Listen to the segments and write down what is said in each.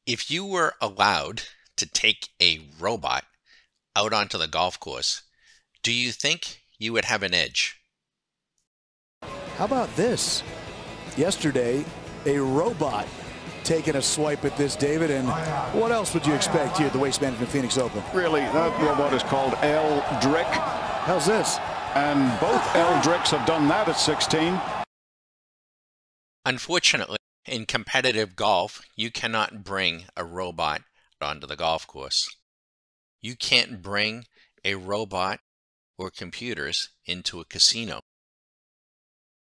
If you were allowed to take a robot out onto the golf course, do you think you would have an edge? How about this? Yesterday, a robot taking a swipe at this, David, and what else would you expect here at the Waste Management Phoenix Open? Really, that robot is called Eldrick. How's this? And both Eldricks have done that at 16. Unfortunately, in competitive golf, you cannot bring a robot onto the golf course. You can't bring a robot or computers into a casino.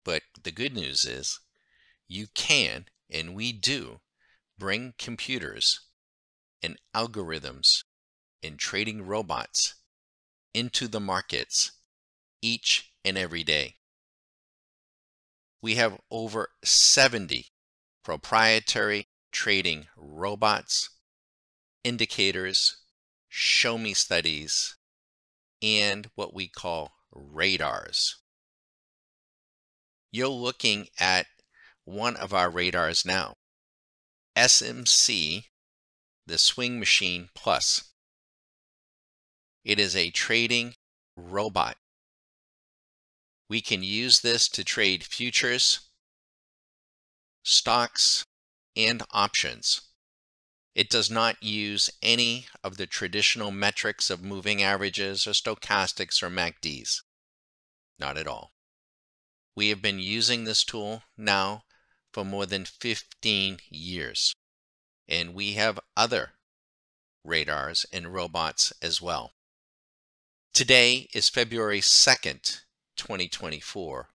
But the good news is you can, and we do, bring computers and algorithms and trading robots into the markets each and every day. We have over 70 proprietary trading robots, indicators, show me studies, and what we call radars. You're looking at one of our radars now, SMC, the Swing Machine Plus. It is a trading robot. We can use this to trade futures, stocks, and options. It does not use any of the traditional metrics of moving averages or stochastics or MACDs. Not at all. We have been using this tool now for more than 15 years, and we have other radars and robots as well. Today is February 2nd, 2024,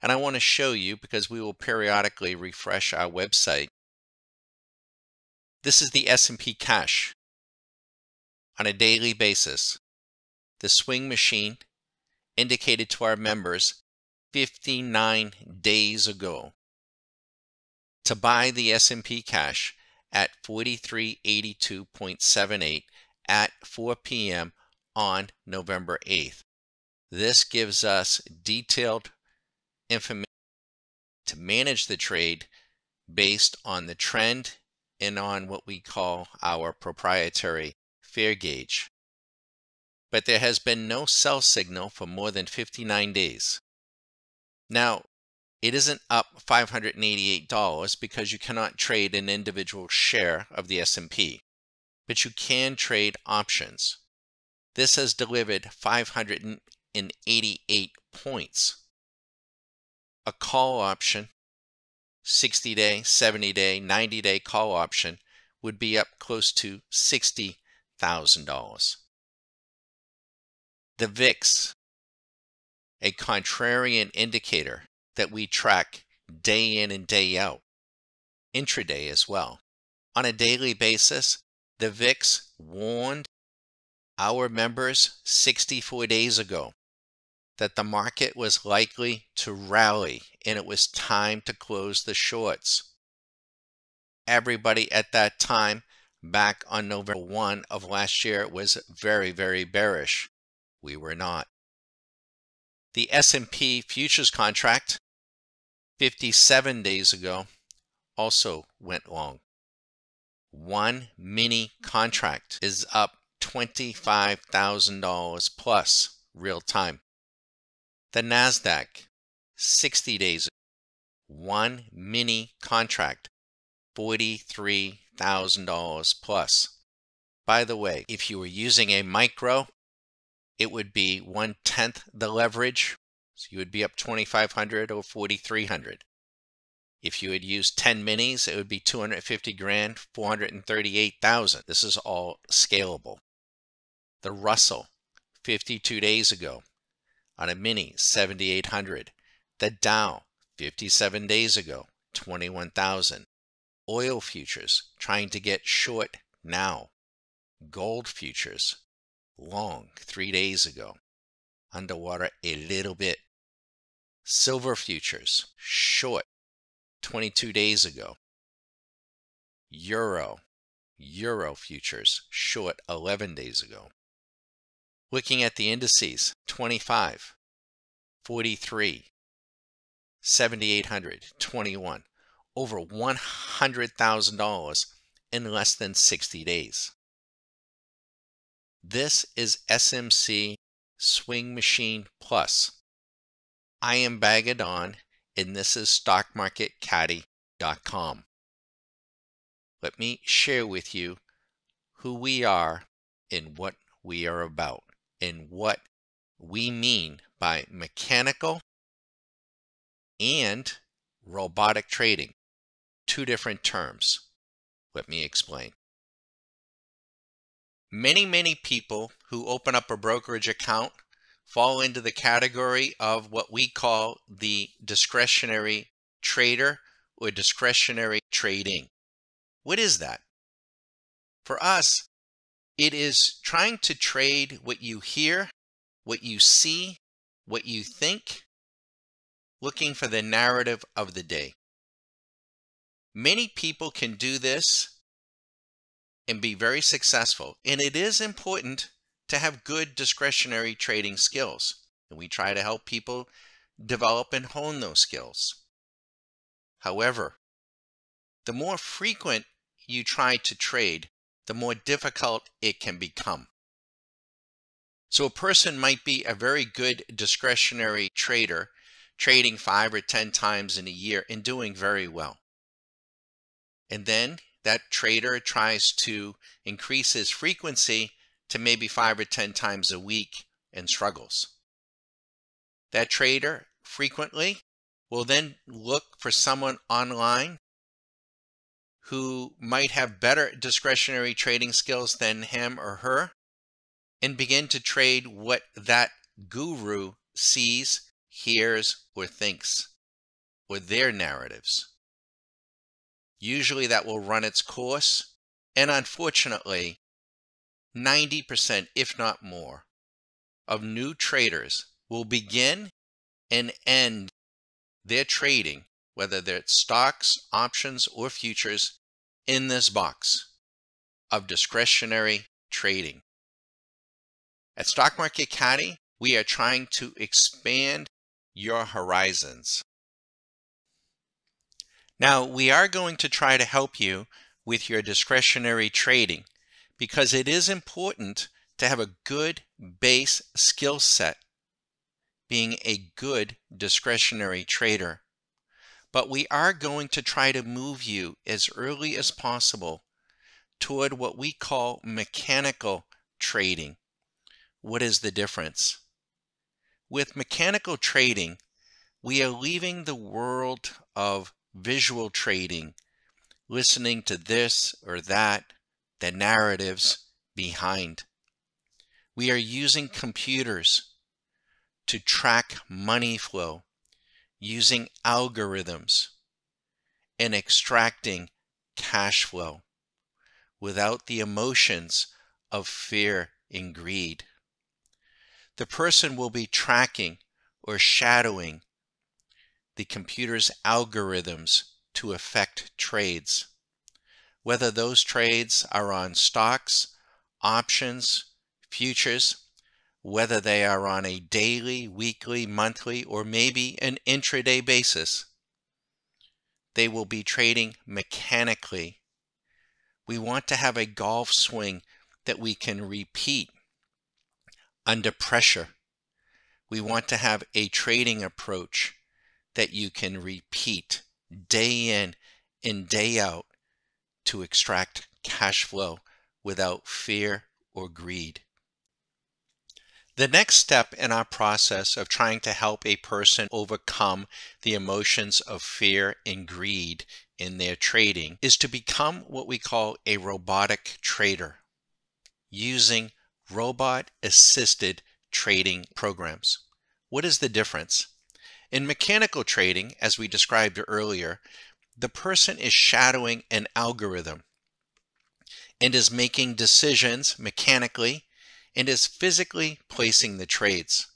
and I want to show you, because we will periodically refresh our website. This is the S&P Cash on a daily basis. The Swing Machine indicated to our members 59 days ago to buy the S&P Cash at 4382.78 at 4 p.m. on November 8th. This gives us detailed information to manage the trade based on the trend and on what we call our proprietary fair gauge. But there has been no sell signal for more than 59 days. Now, it isn't up $588 because you cannot trade an individual share of the S&P, but you can trade options. This has delivered 588 points. A call option, 60-day, 70-day, 90-day call option would be up close to $60,000. The VIX, a contrarian indicator that we track day in and day out, intraday as well. On a daily basis, the VIX warned our members 64 days ago that the market was likely to rally and it was time to close the shorts. Everybody at that time, back on November 1 of last year, was very, very bearish. We were not. The S&P futures contract 57 days ago also went long. One mini contract is up $25,000 plus real time. The NASDAQ 60 days ago, one mini contract, $43,000 plus. By the way, if you were using a micro, it would be 1/10 the leverage, so you would be up 2,500 or 4,300. If you had used 10 minis, it would be 250 grand, 438,000. This is all scalable. The Russell, 52 days ago, on a mini, 7,800. The Dow, 57 days ago, 21,000. Oil futures, trying to get short now. Gold futures, long 3 days ago, underwater a little bit. Silver futures, short 22 days ago. Euro futures, short 11 days ago. Looking at the indices, 25, 43, 7,800, 21, over $100,000 in less than 60 days. This is SMC Swing Machine Plus. I am Bagged On, and this is StockMarketCaddy.com. Let me share with you who we are and what we are about, and what we mean by mechanical and robotic trading. Two different terms. Let me explain. Many people who open up a brokerage account fall into the category of what we call the discretionary trader or discretionary trading. What is that? For us, it is trying to trade what you hear, what you see, what you think, looking for the narrative of the day. Many people can do this and be very successful, and it is important to have good discretionary trading skills, and we try to help people develop and hone those skills. However, the more frequent you try to trade, the more difficult it can become. So a person might be a very good discretionary trader, trading 5 or 10 times in a year and doing very well. And then that trader tries to increase his frequency to maybe 5 or 10 times a week and struggles. That trader frequently will then look for someone online who might have better discretionary trading skills than him or her and begin to trade what that guru sees, hears, or thinks, or their narratives. Usually that will run its course, and unfortunately, 90%, if not more, of new traders will begin and end their trading, whether they're stocks, options, or futures, in this box of discretionary trading. At Stock Market Caddy, we are trying to expand your horizons. Now, we are going to try to help you with your discretionary trading because it is important to have a good base skill set being a good discretionary trader. But we are going to try to move you as early as possible toward what we call mechanical trading. What is the difference? With mechanical trading, we are leaving the world of visual trading, listening to this or that, the narratives behind. We are using computers to track money flow, using algorithms, and extracting cash flow without the emotions of fear and greed. The person will be tracking or shadowing the computer's algorithms to affect trades, whether those trades are on stocks, options, futures, whether they are on a daily, weekly, monthly, or maybe an intraday basis. They will be trading mechanically. We want to have a golf swing that we can repeat under pressure. We want to have a trading approach that you can repeat day in and day out to extract cash flow without fear or greed. The next step in our process of trying to help a person overcome the emotions of fear and greed in their trading is to become what we call a robotic trader using robot-assisted trading programs. What is the difference? In mechanical trading, as we described earlier, the person is shadowing an algorithm and is making decisions mechanically and is physically placing the trades.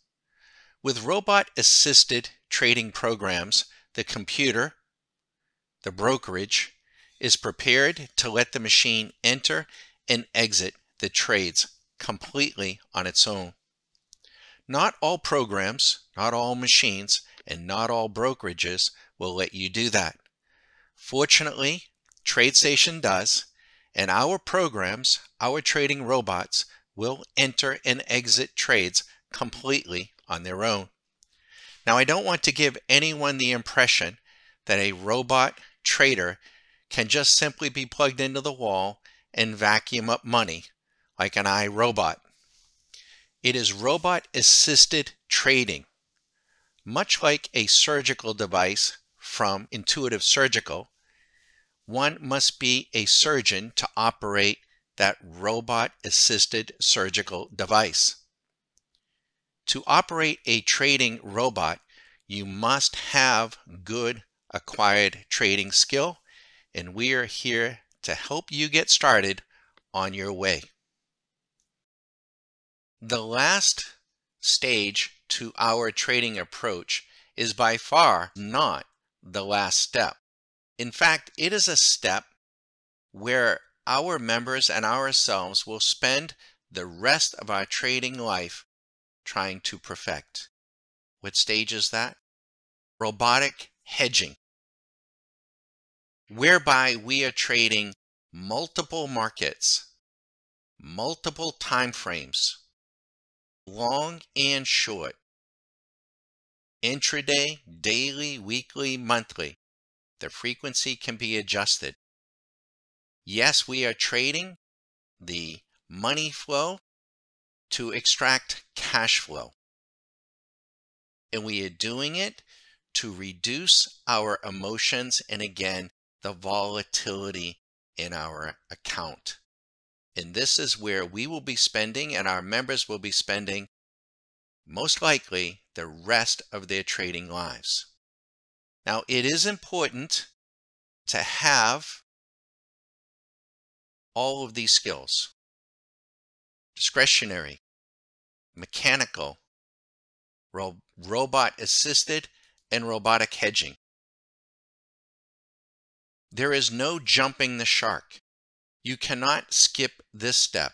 With robot-assisted trading programs, the computer, the brokerage, is prepared to let the machine enter and exit the trades completely on its own. Not all programs, not all machines, and not all brokerages will let you do that. Fortunately, TradeStation does, And our programs, our trading robots, will enter and exit trades completely on their own. Now, I don't want to give anyone the impression that a robot trader can just simply be plugged into the wall and vacuum up money like an iRobot. It is robot-assisted trading. Much like a surgical device from Intuitive Surgical, one must be a surgeon to operate that robot-assisted surgical device. To operate a trading robot, you must have good acquired trading skill, and we are here to help you get started on your way. The last stage to our trading approach is by far not the last step. In fact, it is a step where our members and ourselves will spend the rest of our trading life trying to perfect. What stage is that? Robotic hedging, whereby we are trading multiple markets, multiple time frames, long and short, intraday, daily, weekly, monthly. The frequency can be adjusted. Yes, we are trading the money flow to extract cash flow. And we are doing it to reduce our emotions and, again, the volatility in our account. And this is where we will be spending, and our members will be spending, most likely, the rest of their trading lives. Now, it is important to have all of these skills: discretionary, mechanical, robot-assisted, and robotic hedging. There is no jumping the shark. You cannot skip this step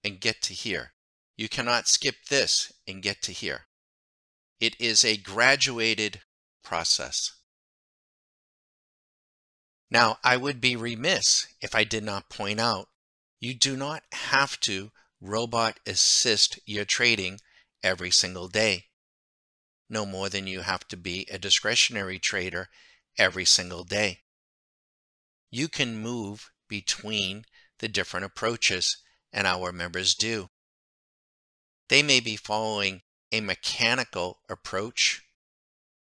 and get to here. You cannot skip this and get to here. It is a graduated process. Now, I would be remiss if I did not point out, you do not have to robot assist your trading every single day, no more than you have to be a discretionary trader every single day. You can move between the different approaches, and our members do. They may be following a mechanical approach,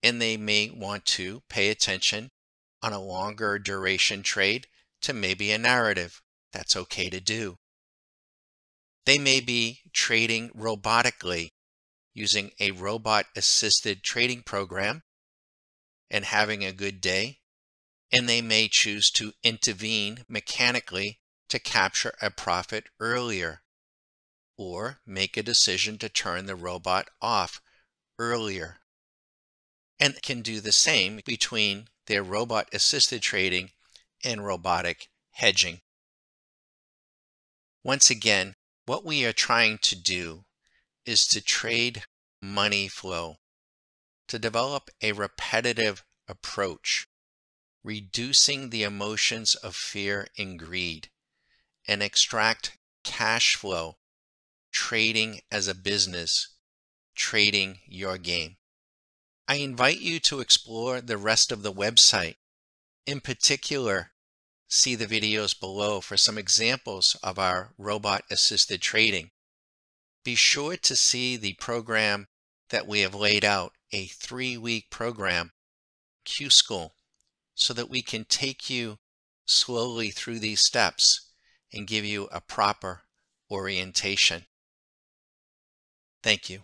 and they may want to pay attention on a longer duration trade to maybe a narrative. That's okay to do. They may be trading robotically using a robot-assisted trading program and having a good day, and they may choose to intervene mechanically to capture a profit earlier, or make a decision to turn the robot off earlier, and can do the same between their robot-assisted trading and robotic hedging. Once again, what we are trying to do is to trade money flow, to develop a repetitive approach, reducing the emotions of fear and greed, and extract cash flow, trading as a business, trading your game. I invite you to explore the rest of the website. In particular, see the videos below for some examples of our robot-assisted trading. Be sure to see the program that we have laid out, a 3-week program, Q-School, so that we can take you slowly through these steps and give you a proper orientation. Thank you.